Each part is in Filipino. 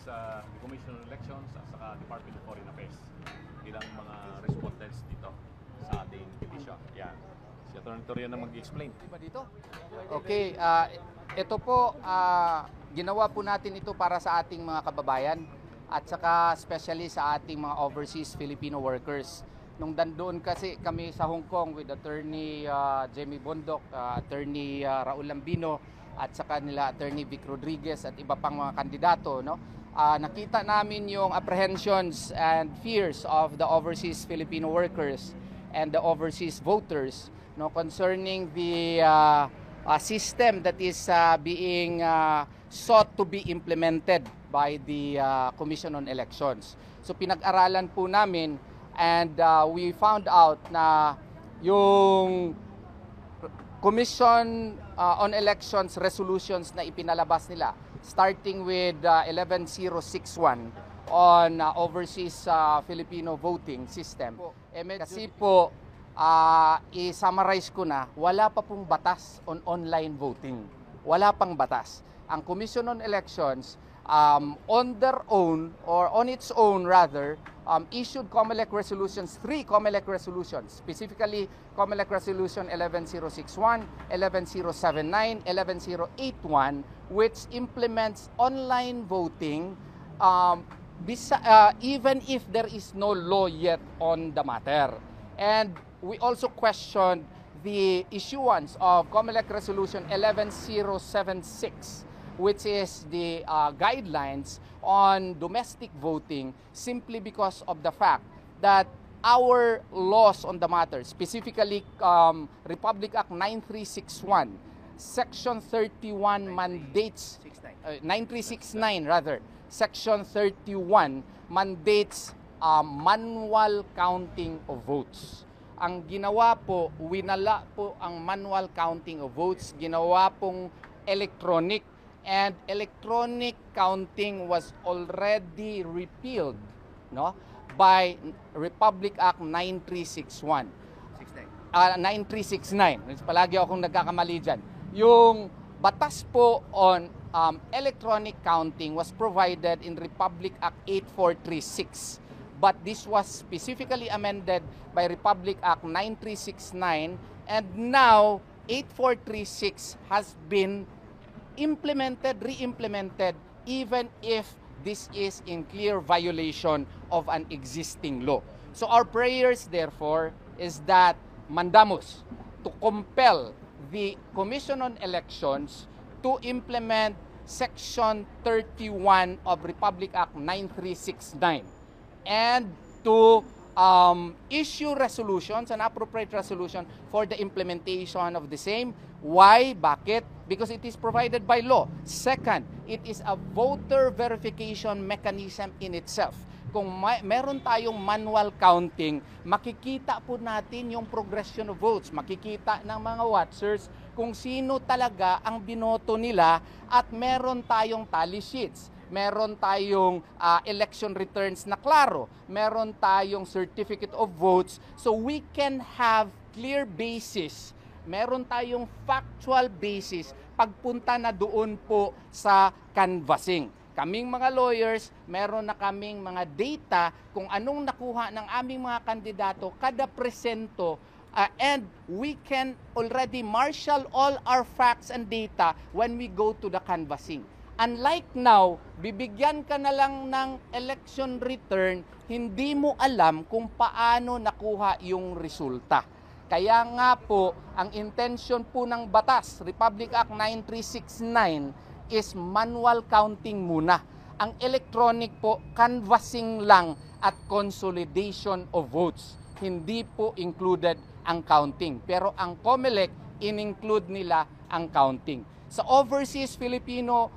the Commission on Elections at saka Department of Foreign Affairs bilang mga respondents dito sa ating petisyon. Yan. Si Atty. Torian na mag-explain. Okay, ito po, ginawa po natin ito para sa ating mga kababayan at saka especially sa ating mga overseas Filipino workers. Nung dandoon kasi kami sa Hong Kong with Attorney Jamie Bondok, Attorney Raul Lambino at saka nila Attorney Vic Rodriguez at iba pang mga kandidato, no? Nakita namin yung apprehensions and fears of the overseas Filipino workers and the overseas voters, no, concerning the system that is being sought to be implemented by the Commission on Elections. So pinag-aralan po namin and we found out na yung Commission on Elections resolutions na ipinalabas nila starting with 11061 on overseas Filipino voting system. Kasi po, i-summarize ko na, wala pa pong batas on online voting. Wala pang batas. Ang Commission on Elections, on their own, or on its own rather, issued COMELEC resolutions, 3 COMELEC resolutions, specifically COMELEC Resolution 11061, 11079, 11081, which implements online voting even if there is no law yet on the matter. And we also questioned the issuance of COMELEC Resolution 11076, which is the guidelines on domestic voting, simply because of the fact that our laws on the matter, specifically Republic Act 9361, Section 31 mandates, 9369 rather, Section 31 mandates manual counting of votes. Ang ginawa po, winala po ang manual counting of votes, ginawa pong electronic, and electronic counting was already repealed, no, by Republic Act 9361. 9369. Palagi akong nagkakamali dyan. Yung batas po on electronic counting was provided in Republic Act 8436. But this was specifically amended by Republic Act 9369, and now 8436 has been implemented, re-implemented, even if this is in clear violation of an existing law. So our prayers, therefore, is that mandamus to compel the Commission on Elections to implement Section 31 of Republic Act 9369 and to issue resolutions, an appropriate resolution for the implementation of the same. Why? Bakit? Because it is provided by law. Second, it is a voter verification mechanism in itself. Kung meron tayong manual counting, makikita po natin yung progression of votes. Makikita ng mga watchers kung sino talaga ang binoto nila at meron tayong tally sheets. Meron tayong election returns na klaro. Meron tayong certificate of votes. So we can have clear basis. Meron tayong factual basis pagpunta na doon po sa canvassing. Kaming mga lawyers, meron na kaming mga data kung anong nakuha ng aming mga kandidato kada presento, and we can already marshal all our facts and data when we go to the canvassing. Unlike now, bibigyan ka na lang ng election return, hindi mo alam kung paano nakuha yung resulta. Kaya nga po, ang intention po ng batas, Republic Act 9369, is manual counting muna. Ang electronic po, canvassing lang at consolidation of votes. Hindi po included ang counting. Pero ang COMELEC, in-include nila ang counting. Sa overseas Filipino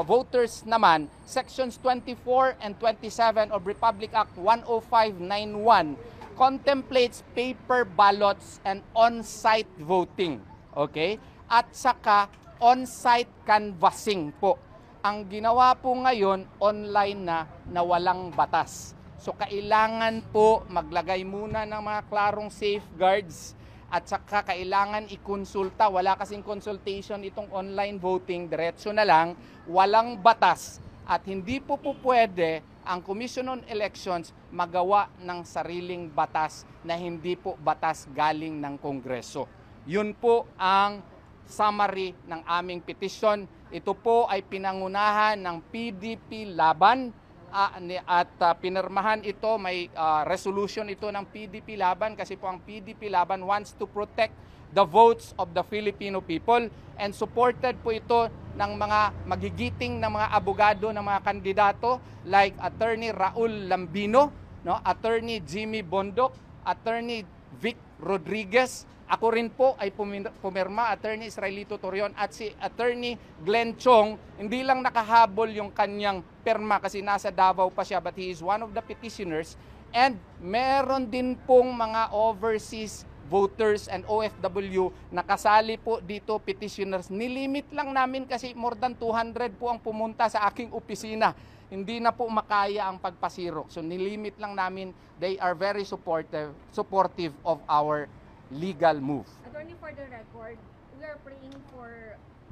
voters naman, Sections 24 and 27 of Republic Act 10591 contemplates paper ballots and on-site voting. Okay? At saka on-site canvassing po. Ang ginawa po ngayon, online na walang batas. So kailangan po maglagay muna ng mga klarong safeguards at saka kailangan ikonsulta. Wala kasing consultation itong online voting, diretso na lang, walang batas. at hindi po pwede ang Commission on Elections magawa ng sariling batas na hindi po batas galing ng Kongreso. Yun po ang summary ng aming petition. Ito po ay pinangunahan ng PDP Laban at pinirmahan ito, may resolution ito ng PDP Laban kasi po ang PDP Laban wants to protect the votes of the Filipino people and supported po ito ng mga magigiting ng mga abogado ng mga kandidato like Attorney Raul Lambino, no, Attorney Jimmy Bondoc, Attorney Vic Rodriguez. Ako rin po ay pumirma, Attorney Israelito Torion at si Attorney Glenn Chong. Hindi lang nakahabol yung kanyang perma kasi nasa Davao pa siya, but he is one of the petitioners. And meron din pong mga overseas voters and OFW na kasali po dito, petitioners. Nilimit lang namin kasi more than 200 po ang pumunta sa aking opisina. Hindi na po makaya ang pagpasiro. So nilimit lang namin. They are very supportive of our legal move. Attorney, for the record, we are praying for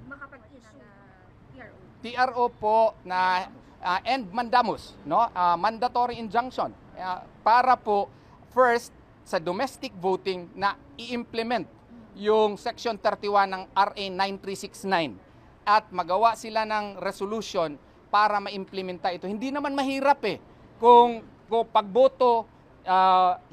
makapag-issue TRO. TRO po na and mandamus, no? Mandatory injunction para po first sa domestic voting na i-implement yung Section 31 ng RA 9369 at magawa sila ng resolution para ma-implementa ito. Hindi naman mahirap kung pagboto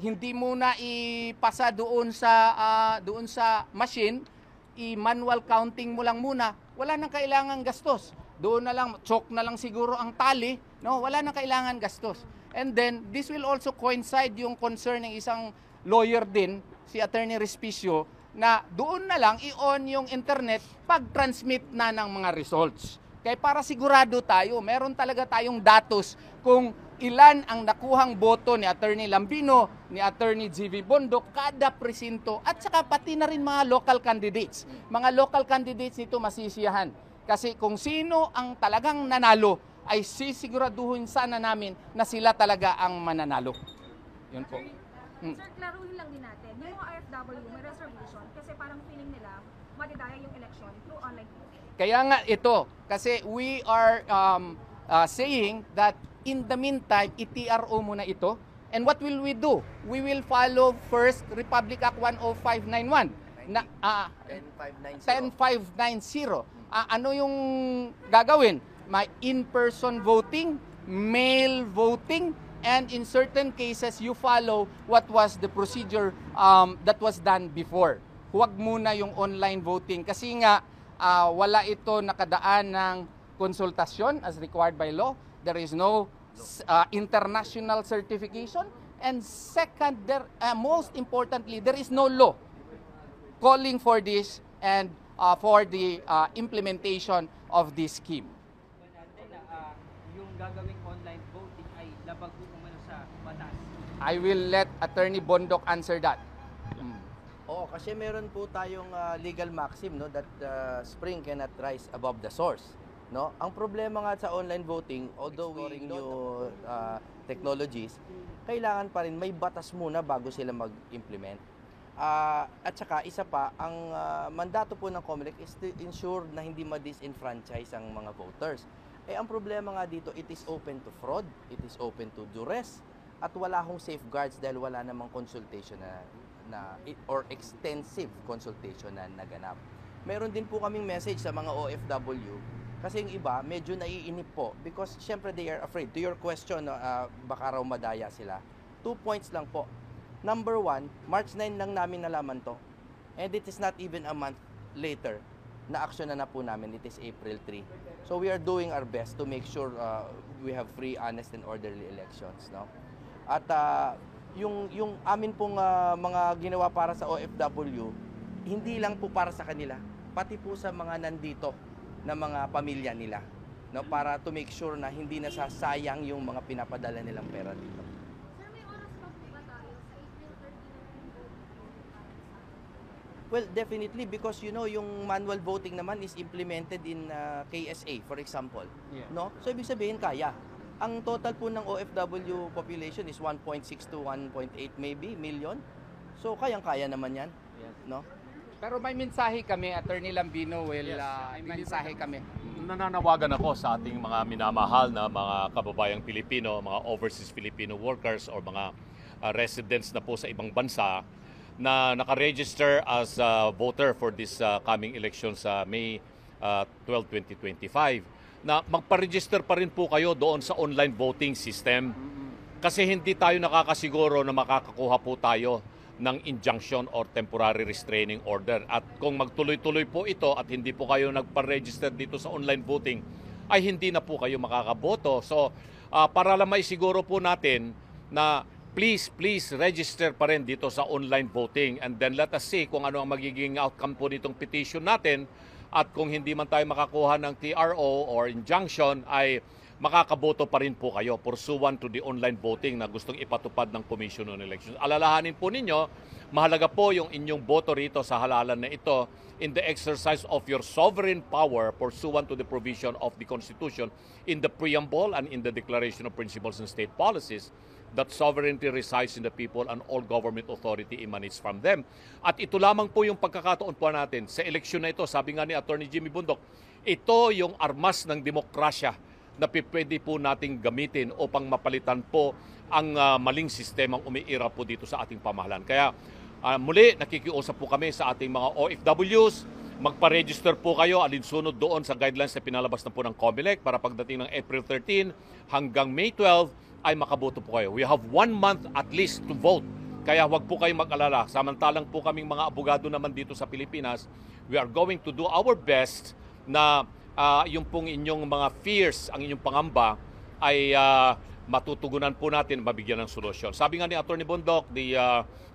hindi muna ipasa doon sa machine, i-manual counting mo lang muna, wala nang kailangan gastos. Doon na lang, choke na lang siguro ang tali, no? Wala nang kailangan gastos. And then, this will also coincide yung concern ng isang lawyer din, si Attorney Respicio, na doon na lang i-on yung internet pag-transmit na ng mga results. Kaya para sigurado tayo, meron talaga tayong datos kung ilan ang nakuhang boto ni Attorney Lambino, ni Attorney G.V. Bondoc, kada presinto, at saka pati na rin mga local candidates. Mga local candidates nito masisiyahan. Kasi kung sino ang talagang nanalo, ay sisiguraduhin sana namin na sila talaga ang mananalo. Yun po. Sir, klaruhin lang din natin. Yung mga OFW, may reservation kasi parang feeling nila madidaya yung election through online voting. Kaya nga ito, kasi we are saying that in the meantime, i-TRO muna ito. And what will we do? We will follow first Republic Act 10591 na 10590. Ano yung gagawin? May in-person voting, mail voting, and in certain cases you follow what was the procedure that was done before. Huwag muna yung online voting kasi nga wala ito nakadaan ng konsultasyon as required by law. There is no international certification, and second, most importantly, there is no law calling for this and for the implementation of this scheme. Yung gagawing online voting ay labag po umano sa batas. I will let Attorney Bondoc answer that. Oo, kasi meron po tayong legal maxim, no, that spring cannot rise above the source, no? Ang problema nga sa online voting, although we new technologies, kailangan pa rin may batas muna bago sila mag-implement. At saka isa pa, ang mandato po ng COMELEC is to ensure na hindi ma-disenfranchise ang mga voters. Ang problema nga dito, it is open to fraud, it is open to duress, at wala hong safeguards dahil wala namang consultation or extensive consultation na naganap. Meron din po kaming message sa mga OFW kasi yung iba medyo naiinip po because syempre they are afraid. To your question, baka raw madaya sila. 2 points lang po. Number 1, March 9 lang namin nalaman to. And it is not even a month later na action na po namin. It is April 3. So we are doing our best to make sure we have free, honest, and orderly elections, no? At yung amin pong mga ginawa para sa OFW, hindi lang po para sa kanila, pati po sa mga nandito na mga pamilya nila, no? Para to make sure na hindi nasasayang yung mga pinapadala nilang pera dito. Sir, may oras pa po ba tayo sa April 30 na voting? Well, definitely because you know yung manual voting naman is implemented in KSA, for example. Yeah. No? So ibig sabihin kaya. Ang total po ng OFW population is 1.6 to 1.8 maybe million. So kayang-kaya naman 'yan. Yes. No? Pero may mensahe kami, Attorney Lambino will Yes. may mensahe kami. nananawagan ako sa ating mga minamahal na mga kababayang Pilipino, mga overseas Filipino workers or mga residents na po sa ibang bansa na nakaregister as a voter for this coming election sa May 12, 2025 na magpa-register pa rin po kayo doon sa online voting system kasi hindi tayo nakakasiguro na makakakuha po tayo ng injunction or temporary restraining order. At kung magtuloy-tuloy po ito at hindi po kayo nagpa-register dito sa online voting, ay hindi na po kayo makakaboto. So, para lang maisiguro po natin na please register pa rin dito sa online voting and then let us see kung ano ang magiging outcome po nitong petition natin at kung hindi man tayo makakuha ng TRO or injunction ay makakaboto pa rin po kayo pursuant to the online voting na gustong ipatupad ng Commission on Elections. Alalahanin po ninyo, mahalaga po yung inyong boto rito sa halalan na ito in the exercise of your sovereign power pursuant to the provision of the Constitution in the preamble and in the Declaration of Principles and State Policies that sovereignty resides in the people and all government authority emanates from them. At ito lamang po yung pagkakataon po natin. Sa eleksyon na ito, sabi nga ni Attorney Jimmy Bundok, ito yung armas ng demokrasya na pwede po nating gamitin upang mapalitan po ang maling sistemang umiira po dito sa ating pamahalaan. Kaya muli, nakikiusap po kami sa ating mga OFWs, magpa-register po kayo alinsunod doon sa guidelines na pinalabas na po ng COMELEC para pagdating ng April 13 hanggang May 12 ay makaboto po kayo. We have 1 month at least to vote. Kaya huwag po kayong mag-alala. Samantalang po kaming mga abogado naman dito sa Pilipinas, we are going to do our best na yung pong inyong mga fears, ang inyong pangamba ay matutugunan po natin, mabigyan ng solusyon. Sabi nga ni Attorney Bundok, the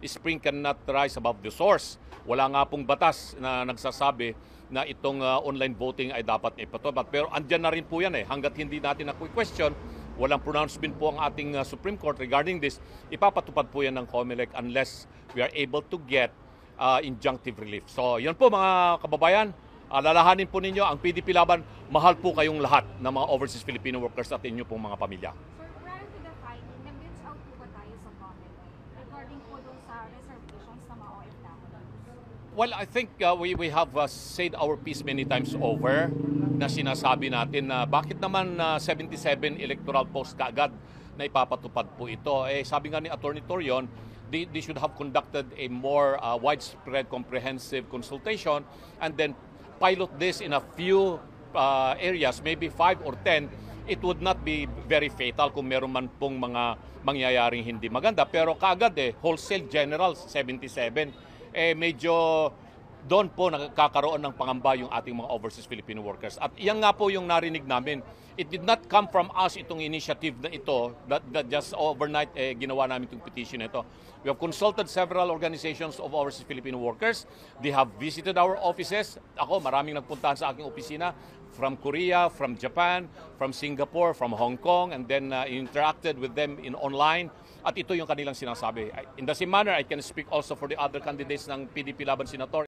spring cannot rise above the source. Wala nga pong batas na nagsasabi na itong online voting ay dapat ipatupad. Pero andyan na rin po yan hanggat hindi natin na-question, walang pronouncement po ang ating Supreme Court regarding this, ipapatupad po yan ng COMELEC unless we are able to get injunctive relief. So, yun po mga kababayan, alalahanin po ninyo, ang PDP Laban, mahal po kayong lahat ng mga overseas Filipino workers at inyo pong mga pamilya. Sir, prior to the filing, nag-reach out po ba tayo sa COMELEC regarding po doon sa reservations ng mga OFWs? Well, I think we have said our piece many times over na sinasabi natin na bakit naman 77 electoral posts kaagad na ipapatupad po ito. Sabi nga ni Attorney Torion, they should have conducted a more widespread comprehensive consultation and then pilot this in a few areas, maybe 5 or 10, it would not be very fatal kung meron man pong mga mangyayaring hindi maganda. Pero kaagad wholesale general 77, medyo doon po nakakaroon ng pangamba yung ating mga overseas Filipino workers. At iyan nga po yung narinig namin. It did not come from us itong initiative na ito that just overnight ginawa namin itong petition na ito. We have consulted several organizations of overseas Filipino workers. They have visited our offices. Ako, maraming nagpuntahan sa aking opisina from Korea, from Japan, from Singapore, from Hong Kong, and then interacted with them in online. At ito yung kanilang sinasabi. In the same manner, I can speak also for the other candidates ng PDP Laban Senator.